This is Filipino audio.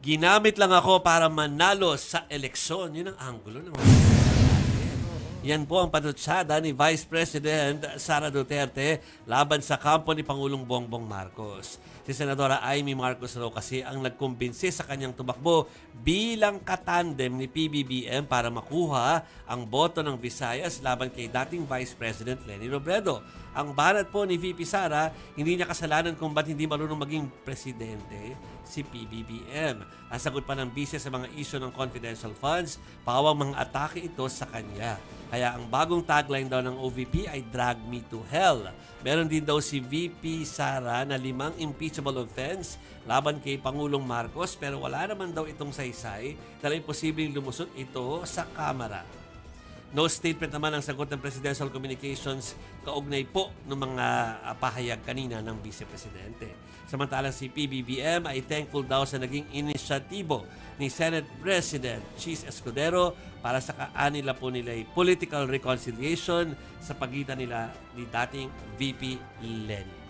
Ginamit lang ako para manalo sa eleksyon. Yun ang anggulo ng mga yan po ang patutsada ni Vice President Sara Duterte laban sa kampo ni Pangulong Bongbong Marcos. Si Senadora Amy Marcos raw kasi ang nagkumbinsi sa kanyang tumakbo bilang katandem ni PBBM para makuha ang boto ng Visayas laban kay dating Vice President Leni Robredo. Ang banat po ni VP Sara, hindi niya kasalanan kung ba't hindi marunong maging presidente si PBBM. Ang sagot pa ng bise sa mga isyu ng confidential funds, pawang mga atake ito sa kanya. Kaya ang bagong tagline daw ng OVP ay Drag Me to Hell. Meron din daw si VP Sara na 5 impeachable offense laban kay Pangulong Marcos pero wala naman daw itong saysay dahil imposibleng lumusot ito sa Kamara. No statement naman ang sagot ng Presidential Communications kaugnay po ng mga pahayag kanina ng Vice Presidente. Samantalang si PBBM ay thankful daw sa naging inisyatibo ni Senate President Chis Escudero para sa kaanila po nila ay political reconciliation sa pagitan nila ni dating VP Leni.